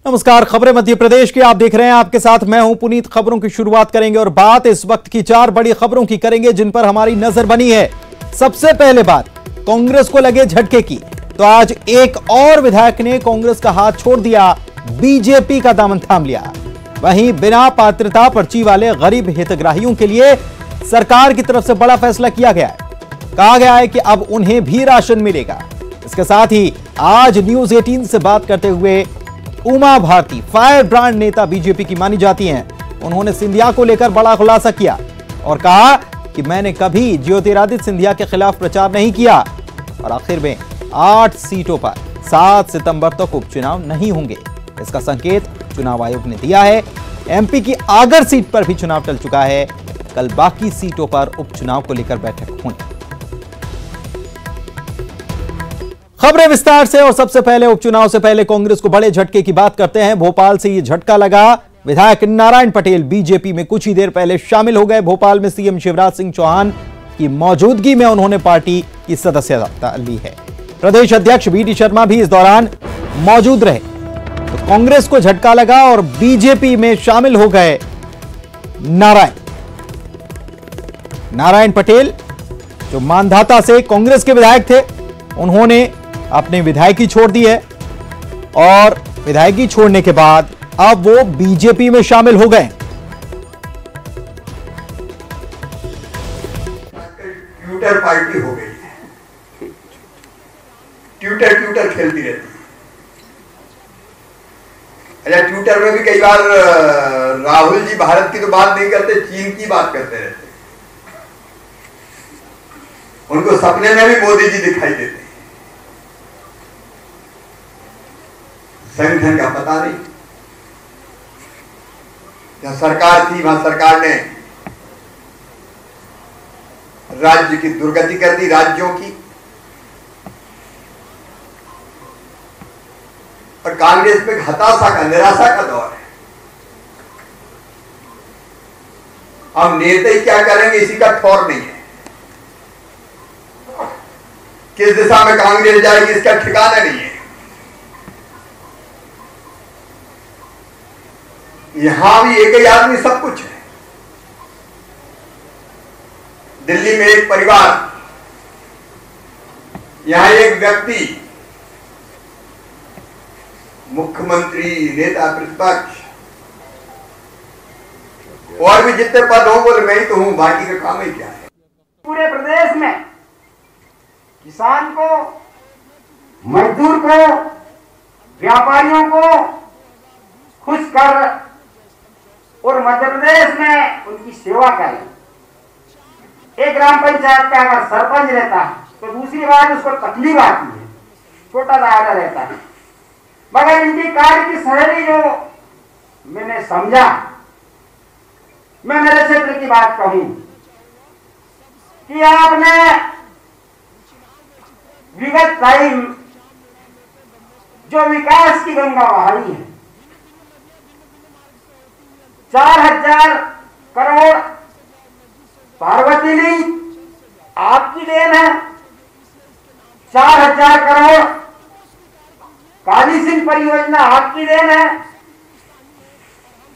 नमस्कार, खबरें मध्य प्रदेश की आप देख रहे हैं। आपके साथ मैं हूं पुनीत। खबरों की शुरुआत करेंगे और बात इस वक्त की 4 बड़ी खबरों की करेंगे जिन पर हमारी नजर बनी है। सबसे पहले बात कांग्रेस को लगे झटके की, तो आज एक और विधायक ने कांग्रेस का हाथ छोड़ दिया, बीजेपी का दामन थाम लिया। वहीं बिना पात्रता पर्ची वाले गरीब हितग्राहियों के लिए सरकार की तरफ से बड़ा फैसला किया गया है। कहा गया है कि अब उन्हें भी राशन मिलेगा। इसके साथ ही आज न्यूज 18 से बात करते हुए उमा भारती, फायर ब्रांड नेता बीजेपी की मानी जाती हैं, उन्होंने सिंधिया को लेकर बड़ा खुलासा किया और कहा कि मैंने कभी ज्योतिरादित्य सिंधिया के खिलाफ प्रचार नहीं किया। और आखिर में 8 सीटों पर 7 सितंबर तक उपचुनाव नहीं होंगे, इसका संकेत चुनाव आयोग ने दिया है। एमपी की आगर सीट पर भी चुनाव टल चुका है, कल बाकी सीटों पर उपचुनाव को लेकर बैठक होनी। खबरें विस्तार से, और सबसे पहले उपचुनाव से पहले कांग्रेस को बड़े झटके की बात करते हैं। भोपाल से यह झटका लगा। विधायक नारायण पटेल बीजेपी में कुछ ही देर पहले शामिल हो गए। भोपाल में सीएम शिवराज सिंह चौहान की मौजूदगी में उन्होंने पार्टी की सदस्यता ली है। प्रदेश अध्यक्ष वीडी शर्मा भी इस दौरान मौजूद रहे। तो कांग्रेस को झटका लगा और बीजेपी में शामिल हो गए नारायण पटेल, जो मानधाता से कांग्रेस के विधायक थे, उन्होंने अपने विधायकी छोड़ दी है और विधायकी छोड़ने के बाद अब वो बीजेपी में शामिल हो गए। ट्विटर पार्टी हो गई है, ट्विटर खेलती रहती है। अच्छा, ट्विटर में भी कई बार राहुल जी भारत की तो बात नहीं करते, चीन की बात करते रहते। उनको सपने में भी मोदी जी दिखाई देते। संगठन का पता नहीं। जहां सरकार थी वहां सरकार ने राज्य की दुर्गति कर दी, राज्यों की। और कांग्रेस पे हताशा का, निराशा का दौर है। अब नेता क्या करेंगे इसी का ठौर नहीं है। किस दिशा में कांग्रेस जाएगी इसका ठिकाना नहीं है। यहां भी एक ही आदमी सब कुछ है। दिल्ली में एक परिवार, यहां एक व्यक्ति, मुख्यमंत्री, नेता प्रतिपक्ष, और भी जितने पद हो बोले मैं ही तो हूं, बाकी का काम ही क्या है। पूरे प्रदेश में किसान को, मजदूर को, व्यापारियों को खुश कर और मध्य प्रदेश में उनकी सेवा करें। एक ग्राम पंचायत का अगर सरपंच रहता है तो दूसरी बार उसको तकलीफ आती है, छोटा दायरा रहता है। मगर इनकी कार्य की शैली जो मैंने समझा, मैं मेरे क्षेत्र की बात कहूं कि आपने विगत टाइम जो विकास की गंगा बहाई है, 4000 करोड़ पार्वती लिंक आपकी देन है, 4000 करोड़ काली सिंह परियोजना आपकी देन है।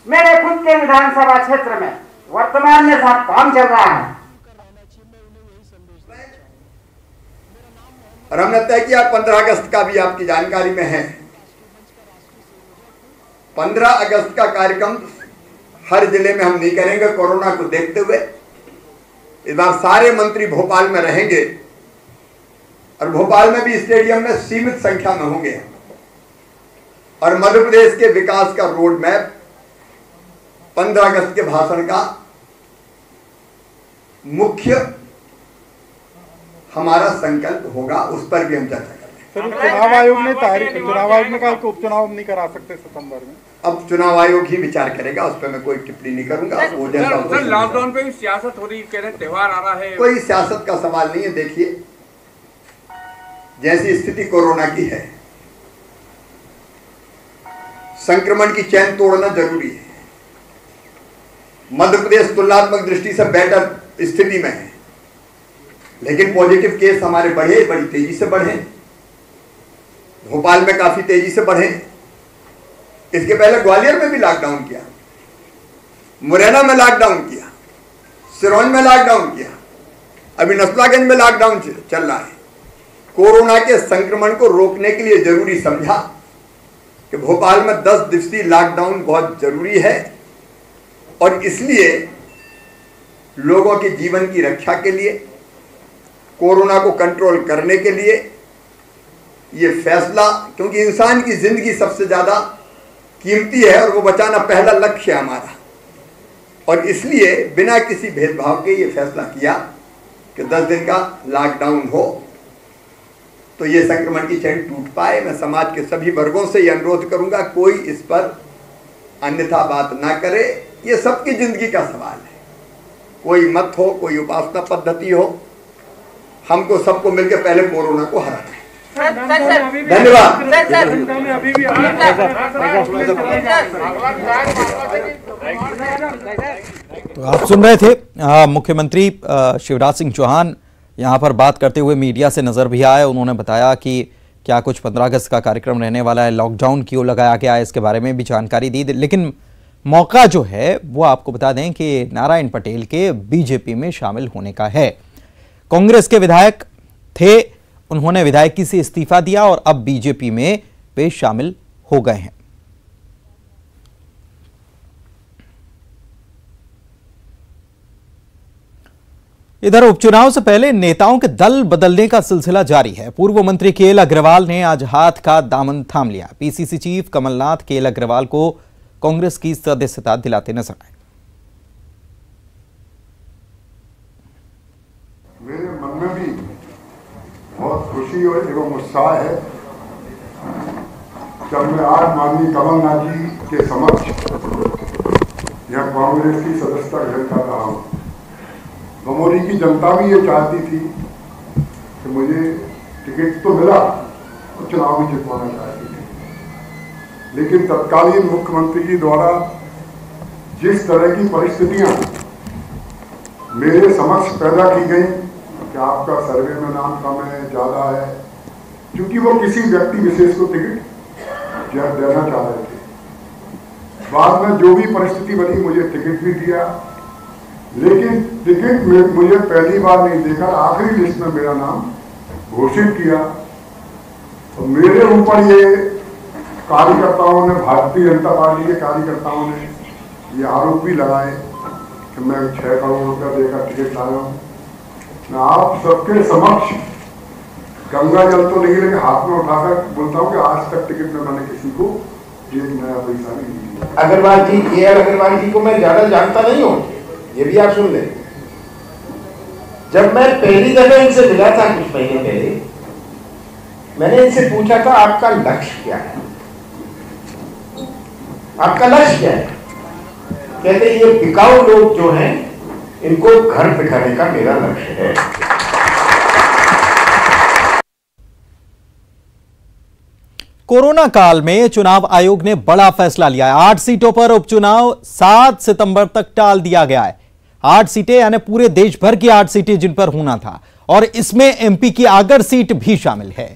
मेरे खुद के विधानसभा क्षेत्र में वर्तमान में साथ काम चल रहा है और हमने तय किया 15 अगस्त का भी आपकी जानकारी में है। 15 अगस्त का कार्यक्रम हर जिले में हम नहीं करेंगे कोरोना को देखते हुए। इस बार सारे मंत्री भोपाल में रहेंगे और भोपाल में भी स्टेडियम में सीमित संख्या में होंगे। और मध्य प्रदेश के विकास का रोड मैप 15 अगस्त के भाषण का मुख्य हमारा संकल्प होगा, उस पर भी हम चर्चा करेंगे। चुनाव आयोग ने कहा कि उपचुनाव नहीं करा सकते सितंबर में। अब चुनाव आयोग ही विचार करेगा, उस पर मैं कोई टिप्पणी नहीं करूंगा। सर, लॉकडाउन पे भी सियासत हो रही, कह रहे त्योहार आ रहा है। कोई सियासत का सवाल नहीं है। देखिए, जैसी स्थिति कोरोना की है, संक्रमण की चैन तोड़ना जरूरी है। मध्य प्रदेश तुलनात्मक दृष्टि से बेटर स्थिति में है, लेकिन पॉजिटिव केस हमारे बढ़े, बड़ी तेजी से बढ़े। भोपाल में काफी तेजी से बढ़े। इसके पहले ग्वालियर में भी लॉकडाउन किया, मुरैना में लॉकडाउन किया, सिरोंज में लॉकडाउन किया, अभी नसलागंज में लॉकडाउन चल रहा है। कोरोना के संक्रमण को रोकने के लिए जरूरी समझा कि भोपाल में 10 दिवसीय लॉकडाउन बहुत जरूरी है और इसलिए लोगों के जीवन की रक्षा के लिए, कोरोना को कंट्रोल करने के लिए ये फैसला, क्योंकि इंसान की जिंदगी सबसे ज्यादा कीमती है और वो बचाना पहला लक्ष्य है हमारा, और इसलिए बिना किसी भेदभाव के ये फैसला किया कि 10 दिन का लॉकडाउन हो तो ये संक्रमण की चेन टूट पाए। मैं समाज के सभी वर्गों से ये अनुरोध करूंगा, कोई इस पर अन्यथा बात ना करे। ये सबकी जिंदगी का सवाल है, कोई मत हो, कोई उपासना पद्धति हो, हमको सबको मिलकर पहले कोरोना को हराना है। धन्यवाद। तो आप सुन रहे थे मुख्यमंत्री शिवराज सिंह चौहान यहां पर बात करते हुए मीडिया से नजर भी आए। उन्होंने बताया कि क्या कुछ 15 अगस्त का कार्यक्रम रहने वाला है, लॉकडाउन क्यों लगाया गया है, इसके बारे में भी जानकारी दी। लेकिन मौका जो है वो आपको बता दें कि नारायण पटेल के बीजेपी में शामिल होने का है। कांग्रेस के विधायक थे, उन्होंने विधायकी से इस्तीफा दिया और अब बीजेपी में वे शामिल हो गए हैं। इधर उपचुनाव से पहले नेताओं के दल बदलने का सिलसिला जारी है। पूर्व मंत्री केएल अग्रवाल ने आज हाथ का दामन थाम लिया। PCC chief Kamal Nath K L Agarwal Congress की सदस्यता दिलाते नजर आए। मेरे मन में भी बहुत खुशी और एवं उत्साह है जब मैं आज माननीय कमलनाथ जी के समक्ष यह कांग्रेस की सदस्यता ग्रहण कर रहा हूँ। बमोरी की जनता भी ये चाहती थी कि मुझे टिकट तो मिला और चुनाव भी जितवाना चाहती थी, लेकिन तत्कालीन मुख्यमंत्री जी द्वारा जिस तरह की परिस्थितियां मेरे समक्ष पैदा की गई कि आपका सर्वे में नाम कम है, ज्यादा है, क्योंकि वो किसी व्यक्ति विशेष को टिकट देना चाह रहे थे। बाद में जो भी परिस्थिति बनी मुझे टिकट भी दिया, लेकिन टिकट में मुझे पहली बार नहीं देखा, आखिरी लिस्ट में मेरा नाम घोषित किया। तो मेरे ऊपर ये कार्यकर्ताओं ने, भारतीय जनता पार्टी के कार्यकर्ताओं ने ये आरोप भी लगाए कि मैं 6 करोड़ रुपया देकर टिकट लाया हूँ। मैं आप सबके समक्ष गंगा जल तो नहीं लेकिन हाथ में उठाकर बोलता हूँ कि आज तक टिकट में मैंने किसी को एक नया पैसा नहीं दिया। अग्रवाल जी, केएल अग्रवाल जी को मैं ज्यादा जानता नहीं हूँ, ये भी आप सुन लें। जब मैं पहली दफा इनसे मिला था कुछ महीने पहले, मैंने इनसे पूछा था आपका लक्ष्य क्या है, आपका लक्ष्य क्या है। कहते ये बिकाऊ लोग जो हैं इनको घर बिठाने का मेरा लक्ष्य है। कोरोना काल में चुनाव आयोग ने बड़ा फैसला लिया है। 8 सीटों पर उपचुनाव 7 सितंबर तक टाल दिया गया है। 8 सीटें यानी पूरे देश भर की 8 सीटें जिन पर होना था, और इसमें एमपी की आगर सीट भी शामिल है।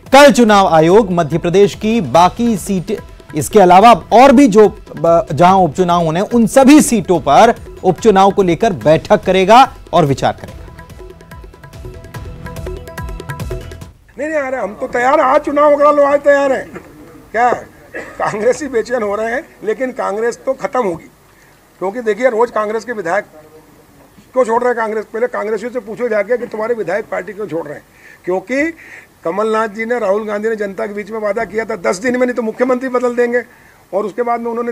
कल चुनाव आयोग मध्य प्रदेश की बाकी सीट, इसके अलावा और भी जो जहां उपचुनाव होने उन सभी सीटों पर उपचुनाव को लेकर बैठक करेगा और विचार करेगा। नहीं आ रहा, हम तो तैयार हैं। आज चुनाव वगैरह लोग आज तैयार हैं। क्या कांग्रेस ही बेचैन हो रहे हैं, लेकिन कांग्रेस तो खत्म होगी। क्योंकि देखिए रोज कांग्रेस के विधायक क्यों छोड़ रहे हैं कांग्रेस। पहले कांग्रेसियों से पूछो जाके कि तुम्हारे विधायक पार्टी क्यों छोड़ रहे हैं। क्योंकि कमलनाथ जी ने, राहुल गांधी ने जनता के बीच में वादा किया था 10 दिन में नहीं तो मुख्यमंत्री बदल देंगे, और उसके बाद में उन्होंने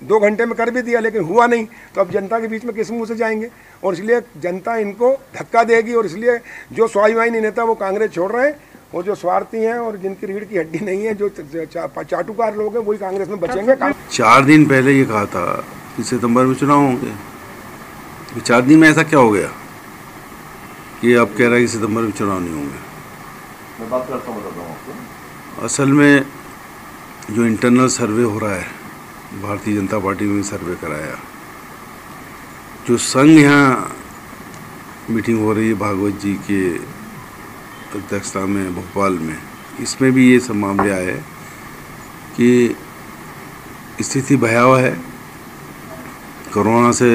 2 घंटे में कर भी दिया, लेकिन हुआ नहीं। तो अब जनता के बीच में किस मुंह से जाएंगे, और इसलिए जनता इनको धक्का देगी। और इसलिए जो स्वाभिमानी नेता वो कांग्रेस छोड़ रहे हैं, वो जो स्वार्थी हैं और जिनकी रीढ़ की हड्डी नहीं है, जो चाटुकार लोग हैं, वही कांग्रेस में बचेंगे। 4 दिन पहले ये कहा था कि सितंबर में चुनाव होंगे। 4 दिन में ऐसा क्या हो गया कि अब कह रहा है कि सितंबर में चुनाव नहीं होंगे। मैं बात करता हूँ, बताता हूँ आपको। असल में जो इंटरनल सर्वे हो रहा है, भारतीय जनता पार्टी में सर्वे कराया, जो संघ यहाँ मीटिंग हो रही है भागवत जी के अध्यक्षता में भोपाल में, इसमें भी ये सब मामले आए कि स्थिति भयावह है। कोरोना से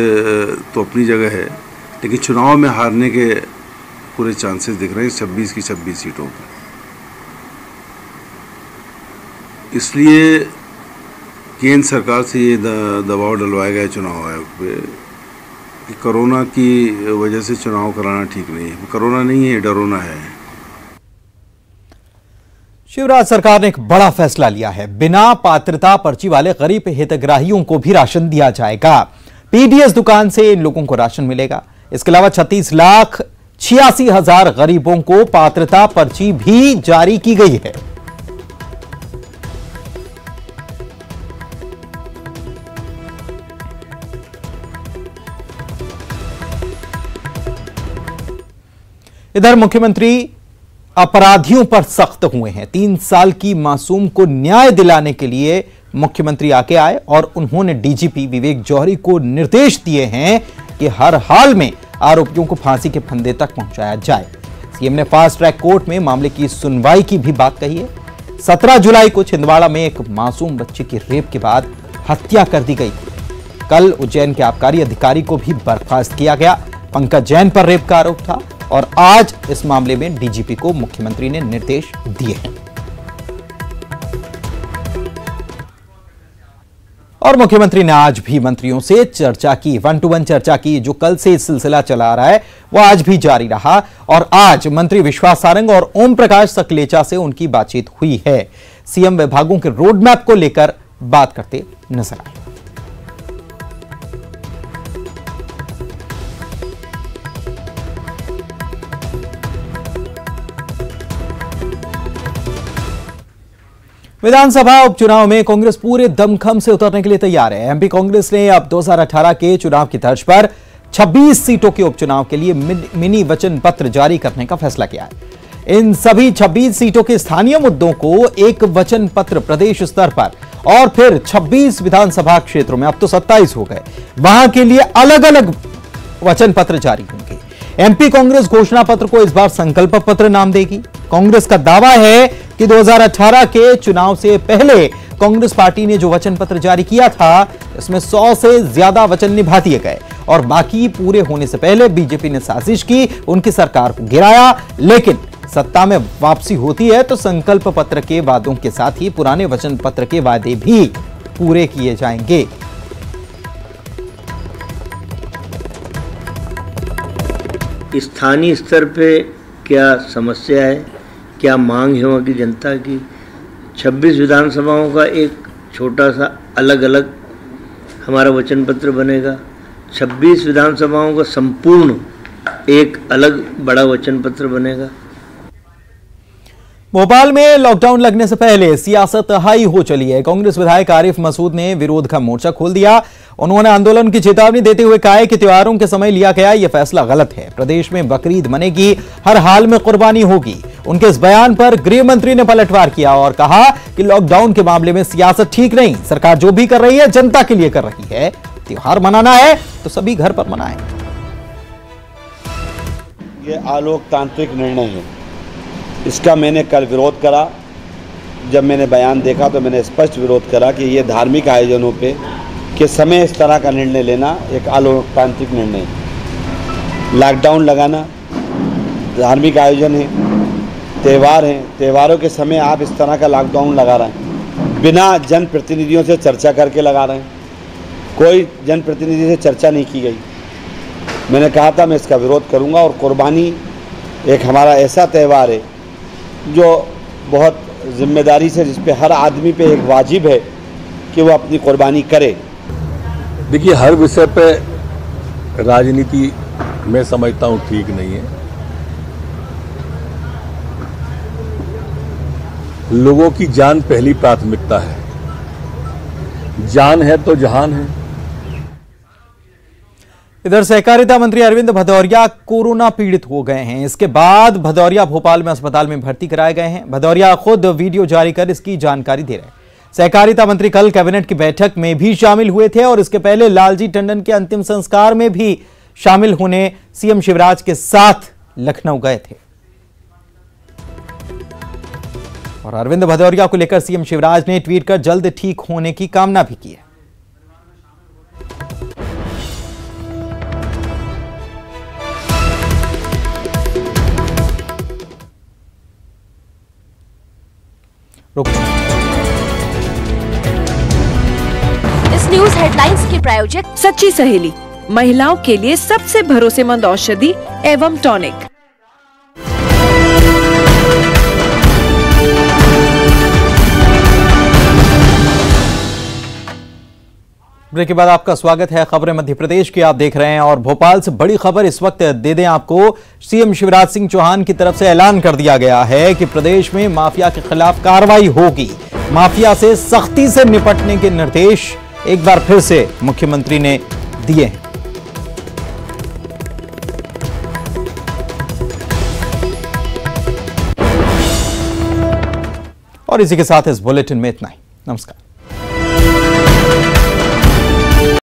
तो अपनी जगह है, लेकिन चुनाव में हारने के पूरे चांसेस दिख रहे हैं 26 की 26 सीटों पर। इसलिए केंद्र सरकार से ये दबाव डलवाया गया चुनाव आयोग पे कि कोरोना की वजह से चुनाव कराना ठीक नहीं है। कोरोना नहीं है, डरोना है। शिवराज सरकार ने एक बड़ा फैसला लिया है। बिना पात्रता पर्ची वाले गरीब हितग्राहियों को भी राशन दिया जाएगा। पीडीएस दुकान से इन लोगों को राशन मिलेगा। इसके अलावा 36,86,000 गरीबों को पात्रता पर्ची भी जारी की गई है। इधर मुख्यमंत्री अपराधियों पर सख्त हुए हैं। 3 साल की मासूम को न्याय दिलाने के लिए मुख्यमंत्री आगे आए और उन्होंने डीजीपी विवेक जौहरी को निर्देश दिए हैं कि हर हाल में आरोपियों को फांसी के फंदे तक पहुंचाया जाए। सीएम ने फास्ट ट्रैक कोर्ट में मामले की सुनवाई की भी बात कही है। 17 जुलाई को छिंदवाड़ा में एक मासूम बच्चे की रेप के बाद हत्या कर दी गई थी। कल उज्जैन के आबकारी अधिकारी को भी बर्खास्त किया गया। पंकज जैन पर रेप का आरोप था और आज इस मामले में डीजीपी को मुख्यमंत्री ने निर्देश दिए हैं। और मुख्यमंत्री ने आज भी मंत्रियों से चर्चा की, 1-to-1 चर्चा की। जो कल से इस सिलसिला चला आ रहा है वो आज भी जारी रहा और आज मंत्री विश्वास सारंग और ओम प्रकाश सकलेचा से उनकी बातचीत हुई है। सीएम विभागों के रोड मैप को लेकर बात करते नजर आए। विधानसभा उपचुनाव में कांग्रेस पूरे दमखम से उतरने के लिए तैयार है। एमपी कांग्रेस ने अब 2018 के चुनाव की तर्ज पर 26 सीटों के उपचुनाव के लिए मिनी वचन पत्र जारी करने का फैसला किया है। इन सभी 26 सीटों के स्थानीय मुद्दों को एक वचन पत्र प्रदेश स्तर पर और फिर 26 विधानसभा क्षेत्रों में, अब तो 27 हो गए, वहां के लिए अलग अलग वचन पत्र जारी होंगे। एमपी कांग्रेस घोषणा पत्र को इस बार संकल्प पत्र नाम देगी। कांग्रेस का दावा है कि 2018 के चुनाव से पहले कांग्रेस पार्टी ने जो वचन पत्र जारी किया था, इसमें 100 से ज्यादा वचन निभा दिए गए और बाकी पूरे होने से पहले बीजेपी ने साजिश की, उनकी सरकार को गिराया। लेकिन सत्ता में वापसी होती है तो संकल्प पत्र के वादों के साथ ही पुराने वचन पत्र के वादे भी पूरे किए जाएंगे। स्थानीय स्तर पे क्या समस्या है, क्या मांग है वहाँ की जनता की, 26 विधानसभाओं का एक छोटा सा अलग अलग हमारा वचन पत्र बनेगा। 26 विधानसभाओं का संपूर्ण एक अलग बड़ा वचन पत्र बनेगा। भोपाल में लॉकडाउन लगने से पहले सियासत हाई हो चली है। कांग्रेस विधायक आरिफ मसूद ने विरोध का मोर्चा खोल दिया। उन्होंने आंदोलन की चेतावनी देते हुए कहा है कि त्योहारों के समय लिया गया यह फैसला गलत है। प्रदेश में बकरीद मनेगी, हर हाल में कुर्बानी होगी। उनके इस बयान पर गृह मंत्री ने पलटवार किया और कहा कि लॉकडाउन के मामले में सियासत ठीक नहीं, सरकार जो भी कर रही है जनता के लिए कर रही है। त्योहार मनाना है तो सभी घर पर मनाएं। ये अलोकतांत्रिक निर्णय है, इसका मैंने कल विरोध करा। जब मैंने बयान देखा तो मैंने स्पष्ट विरोध करा कि ये धार्मिक आयोजनों पे के समय इस तरह का निर्णय लेना एक अलोकतांत्रिक निर्णय है। लॉकडाउन लगाना, धार्मिक आयोजन है, त्यौहार हैं, त्योहारों के समय आप इस तरह का लॉकडाउन लगा रहे हैं, बिना जनप्रतिनिधियों से चर्चा करके लगा रहे हैं। कोई जनप्रतिनिधि से चर्चा नहीं की गई। मैंने कहा था मैं इसका विरोध करूंगा। और कुर्बानी एक हमारा ऐसा त्यौहार है जो बहुत जिम्मेदारी से, जिस पे हर आदमी पे एक वाजिब है कि वो अपनी कुर्बानी करे। देखिए, हर विषय पे राजनीति मैं समझता हूँ ठीक नहीं है। लोगों की जान पहली प्राथमिकता है। जान है तो जहान है। इधर सहकारिता मंत्री अरविंद भदौरिया कोरोना पीड़ित हो गए हैं। इसके बाद भदौरिया भोपाल में अस्पताल में भर्ती कराए गए हैं। भदौरिया खुद वीडियो जारी कर इसकी जानकारी दे रहे हैं। सहकारिता मंत्री कल कैबिनेट की बैठक में भी शामिल हुए थे और इसके पहले लालजी टंडन के अंतिम संस्कार में भी शामिल होने सीएम शिवराज के साथ लखनऊ गए थे। और अरविंद भदौरिया को लेकर सीएम शिवराज ने ट्वीट कर जल्द ठीक होने की कामना भी की है। इस न्यूज हेडलाइंस के प्रायोजक सच्ची सहेली, महिलाओं के लिए सबसे भरोसेमंद औषधि एवं टॉनिक। ब्रेक के बाद आपका स्वागत है। खबरें मध्य प्रदेश की आप देख रहे हैं और भोपाल से बड़ी खबर इस वक्त दे दें आपको। सीएम शिवराज सिंह चौहान की तरफ से ऐलान कर दिया गया है कि प्रदेश में माफिया के खिलाफ कार्रवाई होगी। माफिया से सख्ती से निपटने के निर्देश एक बार फिर से मुख्यमंत्री ने दिए हैं। और इसी के साथ इस बुलेटिन में इतना ही। नमस्कार।